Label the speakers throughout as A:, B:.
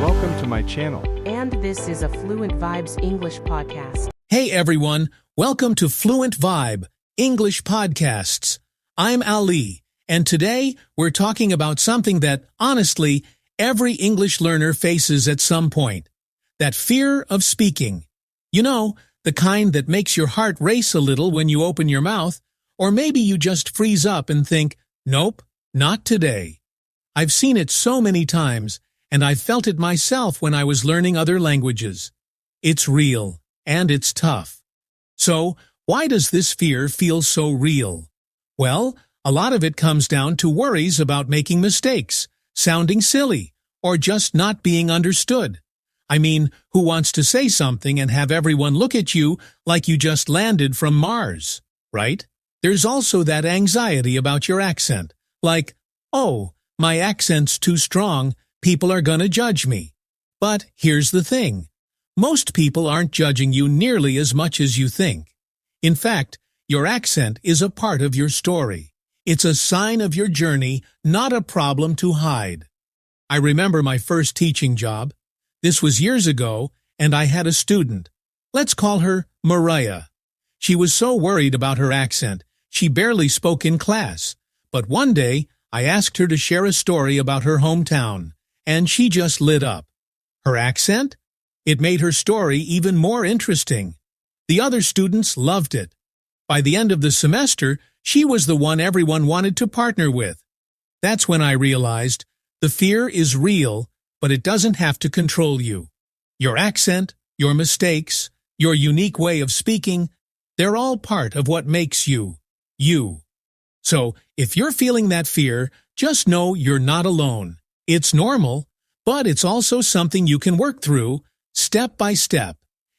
A: Welcome to my channel.
B: And this is a Fluent Vibes English podcast.
C: Hey everyone, welcome to Fluent Vibe English Podcasts. I'm Ali, and today we're talking about something that, honestly, every English learner faces at some point. That fear of speaking. You know, the kind that makes your heart race a little when you open your mouth, or maybe you just freeze up and think, nope, not today. I've seen it so many times, and I've felt it myself when I was learning other languages. It's real, and it's tough. So, why does this fear feel so real? Well, a lot of it comes down to worries about making mistakes, sounding silly, or just not being understood. I mean, who wants to say something and have everyone look at you like you just landed from Mars, right? There's also that anxiety about your accent, like, oh, my accent's too strong, people are gonna judge me. But here's the thing. Most people aren't judging you nearly as much as you think. In fact, your accent is a part of your story. It's a sign of your journey, not a problem to hide. I remember my first teaching job. This was years ago, and I had a student. Let's call her Mariah. She was so worried about her accent, she barely spoke in class. But one day, I asked her to share a story about her hometown, and she just lit up. Her accent? It made her story even more interesting. The other students loved it. By the end of the semester, she was the one everyone wanted to partner with. That's when I realized the fear is real, but it doesn't have to control you. Your accent, your mistakes, your unique way of speaking, they're all part of what makes you, you. So, if you're feeling that fear, just know you're not alone. It's normal, but it's also something you can work through, step by step.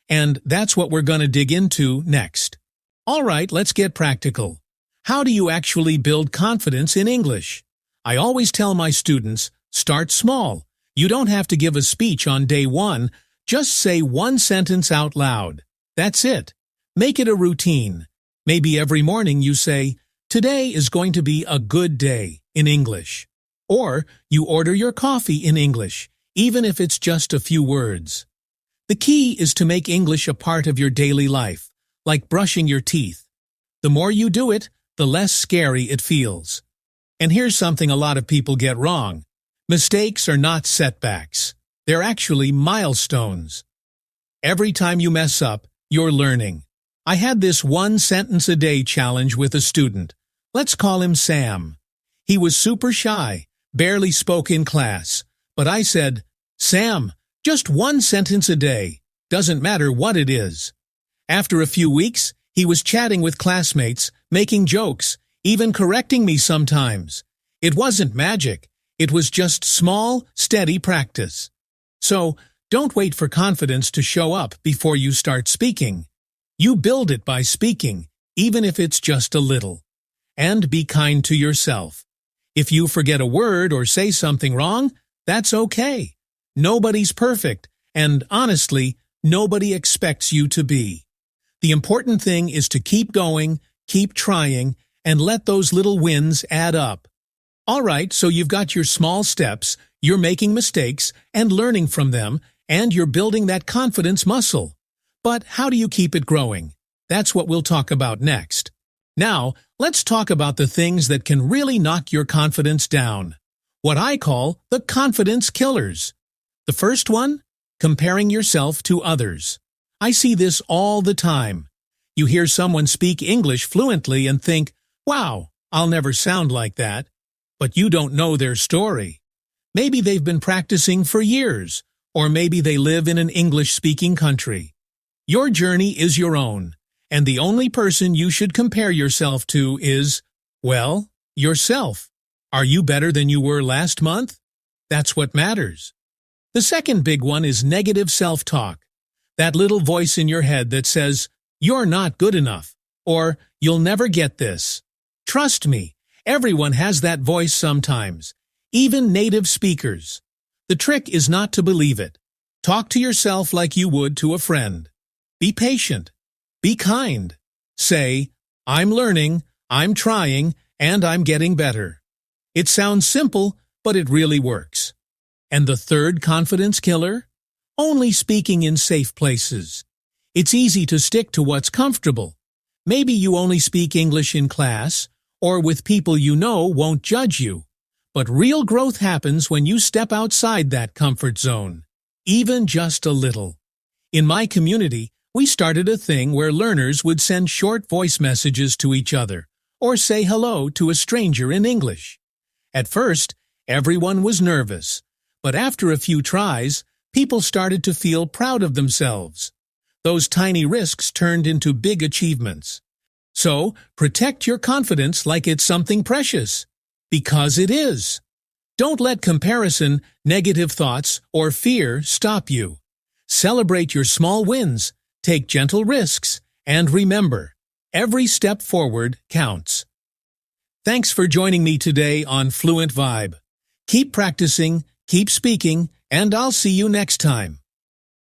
C: And that's what we're going to dig into next. All right, let's get practical. How do you actually build confidence in English? I always tell my students, start small. You don't have to give a speech on day one, just say one sentence out loud. That's it. Make it a routine. Maybe every morning you say, today is going to be a good day in English. Or you order your coffee in English, even if it's just a few words. The key is to make English a part of your daily life, like brushing your teeth. The more you do it, the less scary it feels. And here's something a lot of people get wrong. Mistakes are not setbacks. They're actually milestones. Every time you mess up, you're learning. I had this one sentence a day challenge with a student. Let's call him Sam. He was super shy, barely spoke in class. But I said, Sam, just one sentence a day. Doesn't matter what it is. After a few weeks, he was chatting with classmates, making jokes, even correcting me sometimes. It wasn't magic. It was just small, steady practice. So, don't wait for confidence to show up before you start speaking. You build it by speaking, even if it's just a little. And be kind to yourself. If you forget a word or say something wrong, that's okay. Nobody's perfect, and honestly, nobody expects you to be. The important thing is to keep going, keep trying, and let those little wins add up. All right, so you've got your small steps, you're making mistakes and learning from them, and you're building that confidence muscle. But how do you keep it growing? That's what we'll talk about next. Now, let's talk about the things that can really knock your confidence down. What I call the confidence killers. The first one? Comparing yourself to others. I see this all the time. You hear someone speak English fluently and think, wow, I'll never sound like that. But you don't know their story. Maybe they've been practicing for years, or maybe they live in an English-speaking country. Your journey is your own, and the only person you should compare yourself to is, well, yourself. Are you better than you were last month? That's what matters. The second big one is negative self-talk. That little voice in your head that says, you're not good enough, or you'll never get this. Trust me, everyone has that voice sometimes, even native speakers. The trick is not to believe it. Talk to yourself like you would to a friend. Be patient. Be kind. Say, I'm learning, I'm trying, and I'm getting better. It sounds simple, but it really works. And the third confidence killer? Only speaking in safe places. It's easy to stick to what's comfortable. Maybe you only speak English in class, or with people you know won't judge you. But real growth happens when you step outside that comfort zone, even just a little. In my community, we started a thing where learners would send short voice messages to each other, or say hello to a stranger in English. At first, everyone was nervous, but after a few tries, people started to feel proud of themselves. Those tiny risks turned into big achievements. So, protect your confidence like it's something precious. Because it is. Don't let comparison, negative thoughts, or fear stop you. Celebrate your small wins, take gentle risks, and remember, every step forward counts. Thanks for joining me today on Fluent Vibe. Keep practicing, keep speaking, and I'll see you next time.